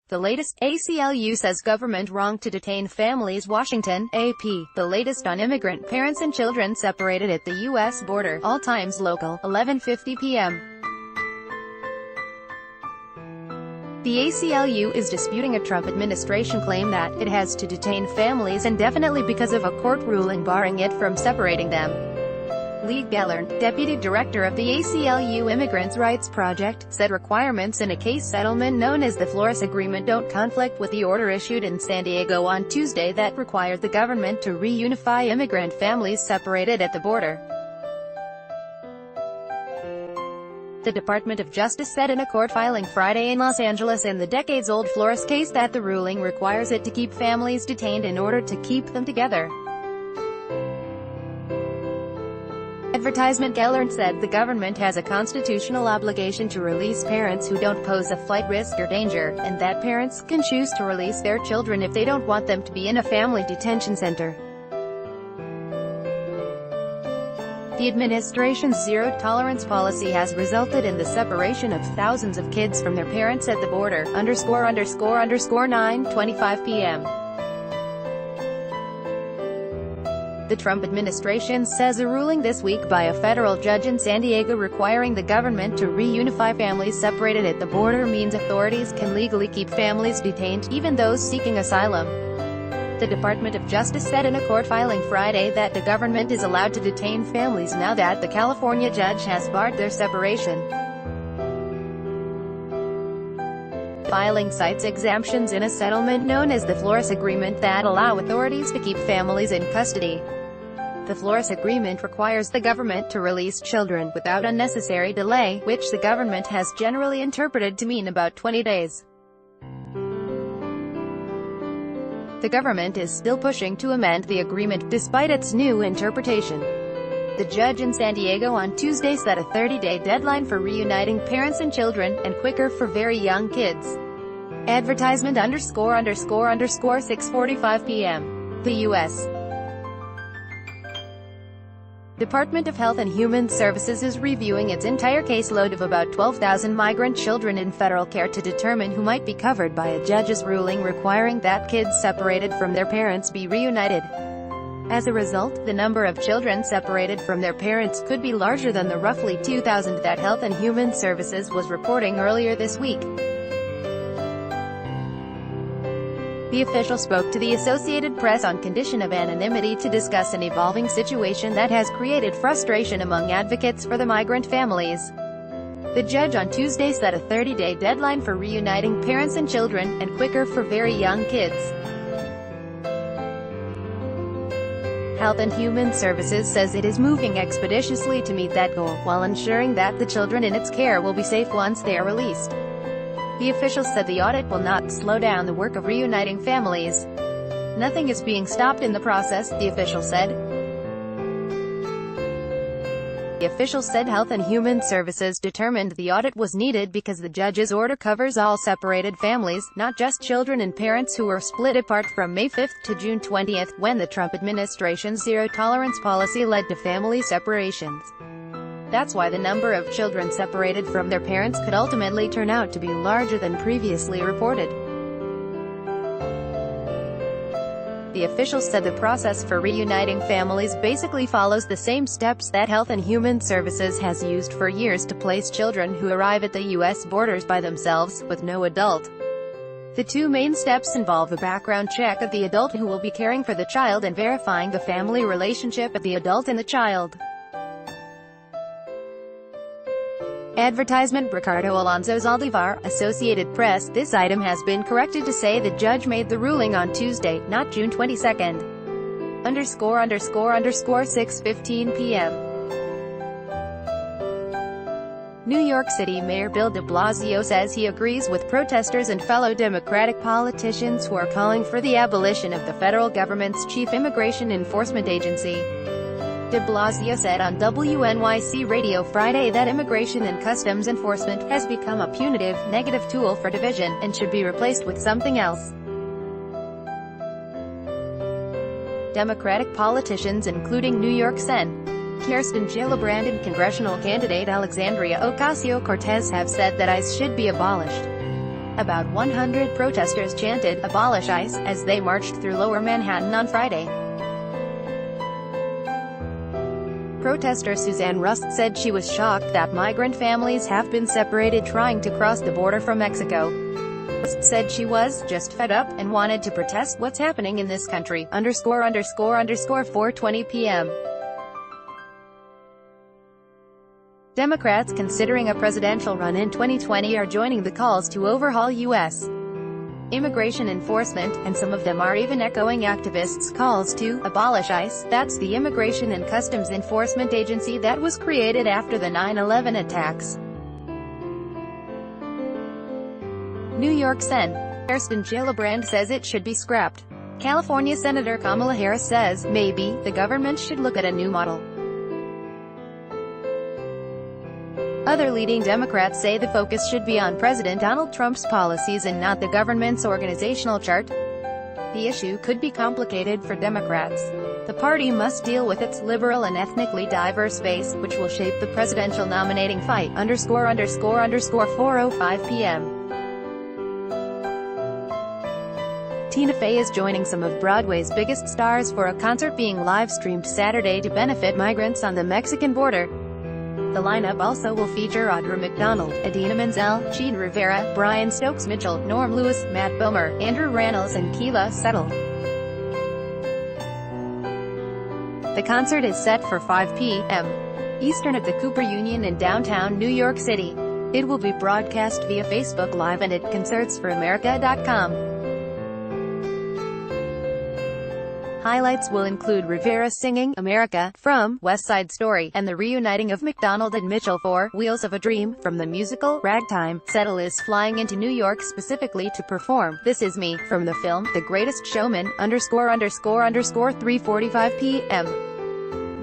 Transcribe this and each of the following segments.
The latest, ACLU says government wrong to detain families. Washington, AP. The latest on immigrant parents and children separated at the U.S. border. All times local, 11:50 p.m. The ACLU is disputing a Trump administration claim that it has to detain families indefinitely because of a court ruling barring it from separating them. Lee Gellern, deputy director of the ACLU Immigrants' Rights Project, said requirements in a case settlement known as the Flores Agreement don't conflict with the order issued in San Diego on Tuesday that required the government to reunify immigrant families separated at the border. The Department of Justice said in a court filing Friday in Los Angeles in the decades-old Flores case that the ruling requires it to keep families detained in order to keep them together. Advertisement. Gellern said the government has a constitutional obligation to release parents who don't pose a flight risk or danger, and that parents can choose to release their children if they don't want them to be in a family detention center. The administration's zero-tolerance policy has resulted in the separation of thousands of kids from their parents at the border. ____9:25 p.m. The Trump administration says a ruling this week by a federal judge in San Diego requiring the government to reunify families separated at the border means authorities can legally keep families detained, even those seeking asylum. The Department of Justice said in a court filing Friday that the government is allowed to detain families now that the California judge has barred their separation. Filing cites exemptions in a settlement known as the Flores Agreement that allow authorities to keep families in custody. The Flores Agreement requires the government to release children without unnecessary delay, which the government has generally interpreted to mean about 20 days. The government is still pushing to amend the agreement, despite its new interpretation. The judge in San Diego on Tuesday set a 30-day deadline for reuniting parents and children, and quicker for very young kids. Advertisement ____6:45 p.m. The U.S. Department of Health and Human Services is reviewing its entire caseload of about 12,000 migrant children in federal care to determine who might be covered by a judge's ruling requiring that kids separated from their parents be reunited. As a result, the number of children separated from their parents could be larger than the roughly 2,000 that Health and Human Services was reporting earlier this week. The official spoke to the Associated Press on condition of anonymity to discuss an evolving situation that has created frustration among advocates for the migrant families. The judge on Tuesday set a 30-day deadline for reuniting parents and children, and quicker for very young kids. Health and Human Services says it is moving expeditiously to meet that goal, while ensuring that the children in its care will be safe once they are released. The official said the audit will not slow down the work of reuniting families. Nothing is being stopped in the process, the official said. The official said Health and Human Services determined the audit was needed because the judge's order covers all separated families, not just children and parents who were split apart from May 5 to June 20, when the Trump administration's zero-tolerance policy led to family separations. That's why the number of children separated from their parents could ultimately turn out to be larger than previously reported. The official said the process for reuniting families basically follows the same steps that Health and Human Services has used for years to place children who arrive at the U.S. borders by themselves, with no adult. The two main steps involve a background check of the adult who will be caring for the child and verifying the family relationship of the adult and the child. Advertisement. Ricardo Alonso Zaldivar, Associated Press. This item has been corrected to say the judge made the ruling on Tuesday, not June 22. ____6:15 p.m. New York City Mayor Bill de Blasio says he agrees with protesters and fellow Democratic politicians who are calling for the abolition of the federal government's chief immigration enforcement agency. De Blasio said on WNYC Radio Friday that Immigration and Customs Enforcement has become a punitive, negative tool for division, and should be replaced with something else. Democratic politicians including New York Sen. Kirsten Gillibrand and congressional candidate Alexandria Ocasio-Cortez have said that ICE should be abolished. About 100 protesters chanted, "Abolish ICE," as they marched through Lower Manhattan on Friday. Protester Suzanne Rust said she was shocked that migrant families have been separated trying to cross the border from Mexico. Rust said she was just fed up and wanted to protest what's happening in this country. ____4:20 p.m. Democrats considering a presidential run in 2020 are joining the calls to overhaul U.S. immigration enforcement, and some of them are even echoing activists' calls to abolish ICE. That's the Immigration and Customs Enforcement Agency that was created after the 9/11 attacks. New York Sen. Kirsten Gillibrand says it should be scrapped. California Senator Kamala Harris says, maybe, the government should look at a new model. Other leading Democrats say the focus should be on President Donald Trump's policies and not the government's organizational chart. The issue could be complicated for Democrats. The party must deal with its liberal and ethnically diverse base, which will shape the presidential nominating fight. ____4:05 p.m. Tina Fey is joining some of Broadway's biggest stars for a concert being live-streamed Saturday to benefit migrants on the Mexican border. The lineup also will feature Audra McDonald, Idina Menzel, Gene Rivera, Brian Stokes Mitchell, Norm Lewis, Matt Bomer, Andrew Rannells and Keela Settle. The concert is set for 5 p.m. Eastern at the Cooper Union in downtown New York City. It will be broadcast via Facebook Live and at concertsforamerica.com. Highlights will include Rivera singing "America" from West Side Story, and the reuniting of McDonald and Mitchell for "Wheels of a Dream" from the musical Ragtime. Settle is flying into New York specifically to perform "This Is Me" from the film The Greatest Showman. ____3:45 p.m.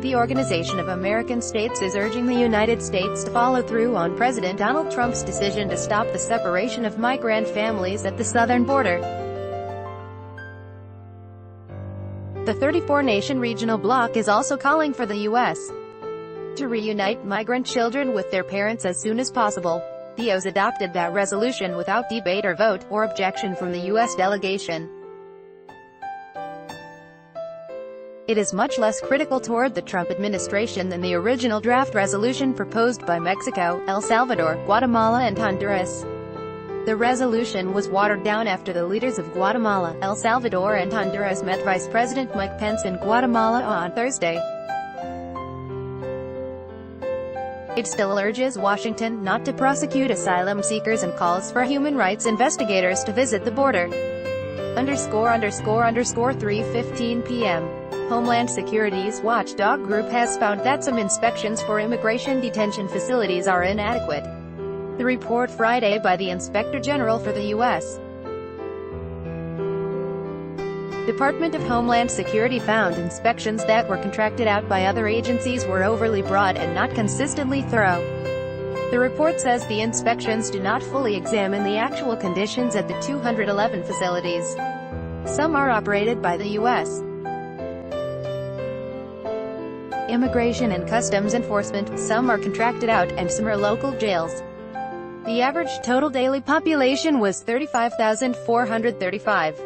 The Organization of American States is urging the United States to follow through on President Donald Trump's decision to stop the separation of migrant families at the southern border. The 34-nation regional bloc is also calling for the U.S. to reunite migrant children with their parents as soon as possible. The O's adopted that resolution without debate or vote, or objection from the U.S. delegation. It is much less critical toward the Trump administration than the original draft resolution proposed by Mexico, El Salvador, Guatemala and Honduras. The resolution was watered down after the leaders of Guatemala, El Salvador and Honduras met Vice President Mike Pence in Guatemala on Thursday. It still urges Washington not to prosecute asylum seekers and calls for human rights investigators to visit the border. ____3:15 p.m. Homeland Security's watchdog group has found that some inspections for immigration detention facilities are inadequate. The report Friday by the Inspector General for the U.S. Department of Homeland Security found inspections that were contracted out by other agencies were overly broad and not consistently thorough. The report says the inspections do not fully examine the actual conditions at the 211 facilities. Some are operated by the U.S. Immigration and Customs Enforcement, some are contracted out, and some are local jails. The average total daily population was 35,435.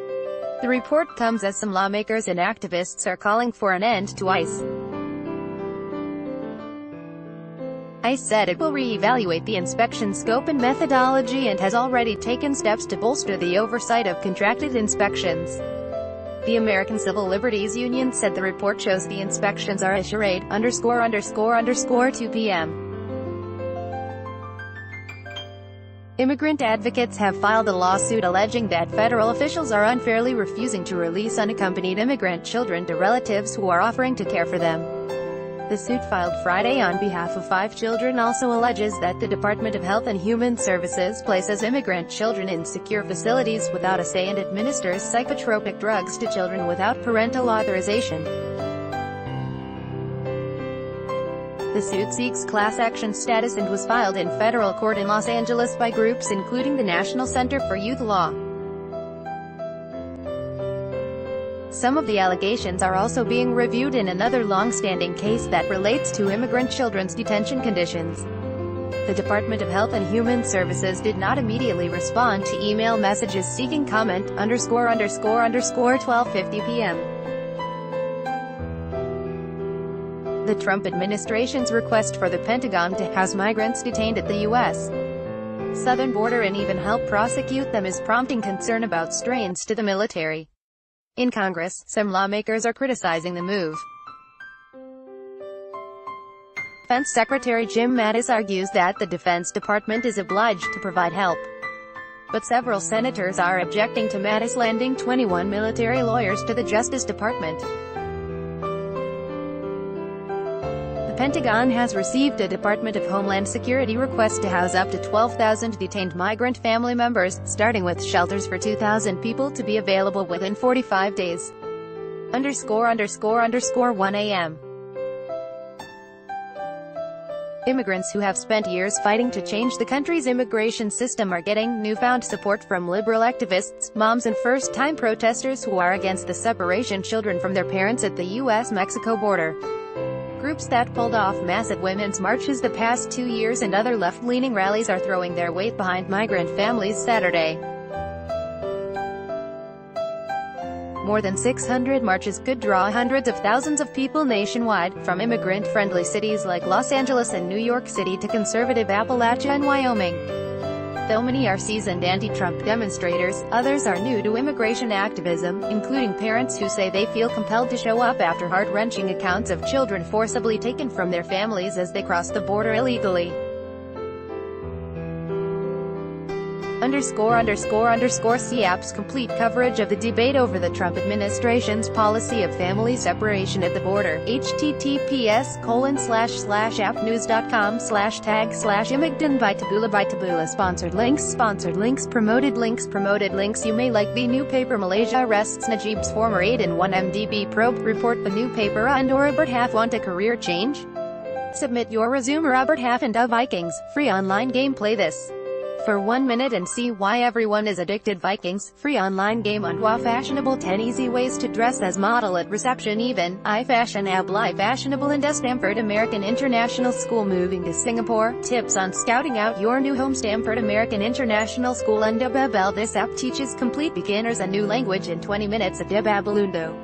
The report comes as some lawmakers and activists are calling for an end to ICE. ICE said it will re-evaluate the inspection scope and methodology and has already taken steps to bolster the oversight of contracted inspections. The American Civil Liberties Union said the report shows the inspections are a charade. ____2 p.m. Immigrant advocates have filed a lawsuit alleging that federal officials are unfairly refusing to release unaccompanied immigrant children to relatives who are offering to care for them. The suit filed Friday on behalf of 5 children also alleges that the Department of Health and Human Services places immigrant children in secure facilities without a say and administers psychotropic drugs to children without parental authorization. The suit seeks class action status and was filed in federal court in Los Angeles by groups including the National Center for Youth Law. Some of the allegations are also being reviewed in another long-standing case that relates to immigrant children's detention conditions. The Department of Health and Human Services did not immediately respond to email messages seeking comment, ____12:50 p.m. The Trump administration's request for the Pentagon to house migrants detained at the U.S. southern border and even help prosecute them is prompting concern about strains to the military. In Congress, some lawmakers are criticizing the move. Defense Secretary Jim Mattis argues that the Defense Department is obliged to provide help. But several senators are objecting to Mattis lending 21 military lawyers to the Justice Department. The Pentagon has received a Department of Homeland Security request to house up to 12,000 detained migrant family members, starting with shelters for 2,000 people to be available within 45 days. ____1 a.m. Immigrants who have spent years fighting to change the country's immigration system are getting newfound support from liberal activists, moms and first-time protesters who are against the separation children from their parents at the U.S.-Mexico border. Groups that pulled off massive women's marches the past 2 years and other left-leaning rallies are throwing their weight behind migrant families Saturday. More than 600 marches could draw hundreds of thousands of people nationwide, from immigrant-friendly cities like Los Angeles and New York City to conservative Appalachia and Wyoming. Though many are seasoned anti-Trump demonstrators, others are new to immigration activism, including parents who say they feel compelled to show up after heart-wrenching accounts of children forcibly taken from their families as they cross the border illegally. See app's complete coverage of the debate over the Trump administration's policy of family separation at the border. https://appnews.com/tag/imigdon by Taboola. Sponsored links, promoted links. You may like the new paper. Malaysia arrests Najib's former aide in 1MDB probe report. The new paper and Robert Half want a career change? Submit your resume. Robert Half and the Vikings. Free online game. Play this for 1 minute and see why everyone is addicted. Vikings, free online game on WoW. Fashionable 10 easy ways to dress as model at reception. Even I fashionable in the Stanford American International School. Moving to Singapore, tips on scouting out your new home. Stanford American International School. Unda Babel. This app teaches complete beginners a new language in 20 minutes. Unda Babelundo.